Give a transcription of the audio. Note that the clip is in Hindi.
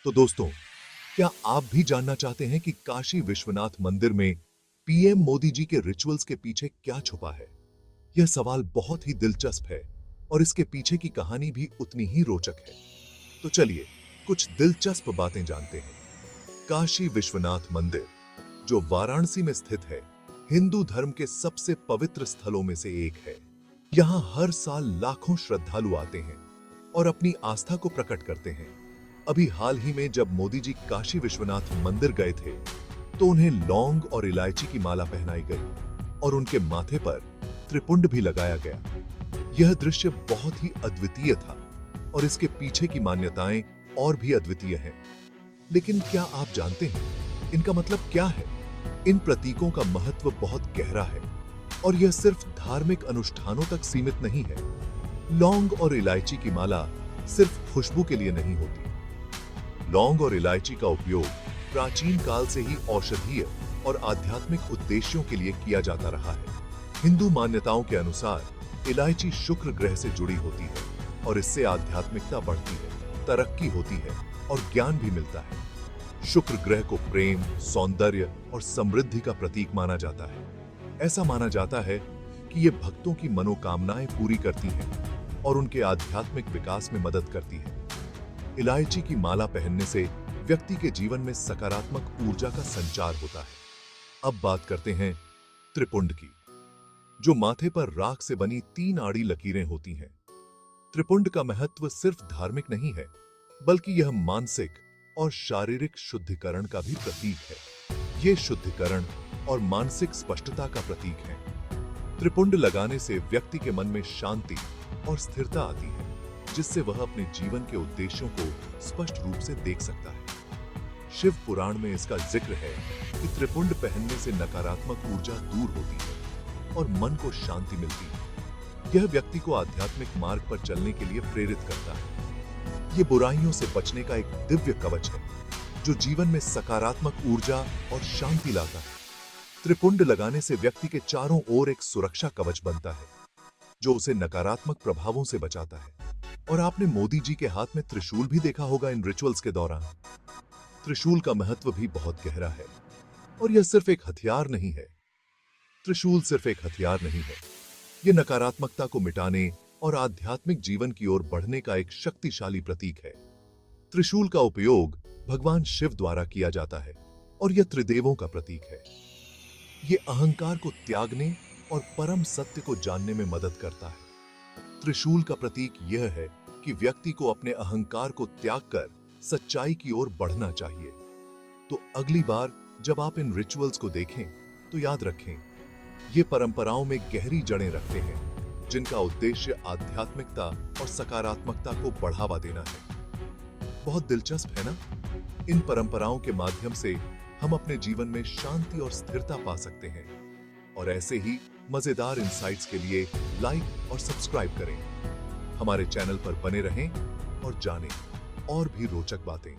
तो दोस्तों, क्या आप भी जानना चाहते हैं कि काशी विश्वनाथ मंदिर में पीएम मोदी जी के रिचुअल्स के पीछे क्या छुपा है? यह सवाल बहुत ही दिलचस्प है और इसके पीछे की कहानी भी उतनी ही रोचक है। तो चलिए कुछ दिलचस्प बातें जानते हैं। काशी विश्वनाथ मंदिर, जो वाराणसी में स्थित है, हिंदू धर्म के सबसे पवित्र स्थलों में से एक है। यहाँ हर साल लाखों श्रद्धालु आते हैं और अपनी आस्था को प्रकट करते हैं। अभी हाल ही में जब मोदी जी काशी विश्वनाथ मंदिर गए थे, तो उन्हें लौंग और इलायची की माला पहनाई गई और उनके माथे पर त्रिपुंड भी लगाया गया। यह दृश्य बहुत ही अद्वितीय था और इसके पीछे की मान्यताएं और भी अद्वितीय हैं। लेकिन क्या आप जानते हैं इनका मतलब क्या है? इन प्रतीकों का महत्व बहुत गहरा है और यह सिर्फ धार्मिक अनुष्ठानों तक सीमित नहीं है। लौंग और इलायची की माला सिर्फ खुशबू के लिए नहीं होती। लौंग और इलायची का उपयोग प्राचीन काल से ही औषधीय और आध्यात्मिक उद्देश्यों के लिए किया जाता रहा है। हिंदू मान्यताओं के अनुसार इलायची शुक्र ग्रह से जुड़ी होती है और इससे आध्यात्मिकता बढ़ती है, तरक्की होती है और ज्ञान भी मिलता है। शुक्र ग्रह को प्रेम, सौंदर्य और समृद्धि का प्रतीक माना जाता है। ऐसा माना जाता है कि यह भक्तों की मनोकामनाएं पूरी करती है और उनके आध्यात्मिक विकास में मदद करती है। इलायची की माला पहनने से व्यक्ति के जीवन में सकारात्मक ऊर्जा का संचार होता है। अब बात करते हैं त्रिपुंड की, जो माथे पर राख से बनी 3 आड़ी लकीरें होती हैं। त्रिपुंड का महत्व सिर्फ धार्मिक नहीं है, बल्कि यह मानसिक और शारीरिक शुद्धिकरण का भी प्रतीक है। ये शुद्धिकरण और मानसिक स्पष्टता का प्रतीक है। त्रिपुंड लगाने से व्यक्ति के मन में शांति और स्थिरता आती है, जिससे वह अपने जीवन के उद्देश्यों को स्पष्ट रूप से देख सकता है। शिव पुराण में इसका जिक्र है कि त्रिपुंड पहनने से नकारात्मक ऊर्जा दूर होती है और मन को शांति मिलती है। यह व्यक्ति को आध्यात्मिक मार्ग पर चलने के लिए प्रेरित करता है। यह बुराइयों से बचने का एक दिव्य कवच है, जो जीवन में सकारात्मक ऊर्जा और शांति लाता है। त्रिपुंड लगाने से व्यक्ति के चारों ओर एक सुरक्षा कवच बनता है, जो उसे नकारात्मक प्रभावों से बचाता है। और आपने मोदी जी के हाथ में त्रिशूल भी देखा होगा इन रिचुअल्स के दौरान। त्रिशूल का महत्व भी बहुत गहरा है और यह सिर्फ एक हथियार नहीं है। त्रिशूल सिर्फ एक हथियार नहीं है, यह नकारात्मकता को मिटाने और आध्यात्मिक जीवन की ओर बढ़ने का एक शक्तिशाली प्रतीक है। त्रिशूल का उपयोग भगवान शिव द्वारा किया जाता है और यह त्रिदेवों का प्रतीक है। यह अहंकार को त्यागने और परम सत्य को जानने में मदद करता है। त्रिशूल का प्रतीक यह है कि व्यक्ति को अपने अहंकार को त्याग कर सच्चाई की ओर बढ़ना चाहिए। तो अगली बार जब आप इन रिचुअल्स को देखें, तो याद रखें, ये परंपराओं में गहरी जड़ें रखते हैं, जिनका उद्देश्य आध्यात्मिकता और सकारात्मकता को बढ़ावा देना है। बहुत दिलचस्प है ना? इन परंपराओं के माध्यम से हम अपने जीवन में शांति और स्थिरता पा सकते हैं। और ऐसे ही मजेदार इंसाइट्स के लिए लाइक और सब्सक्राइब करें। हमारे चैनल पर बने रहें और जानें और भी रोचक बातें।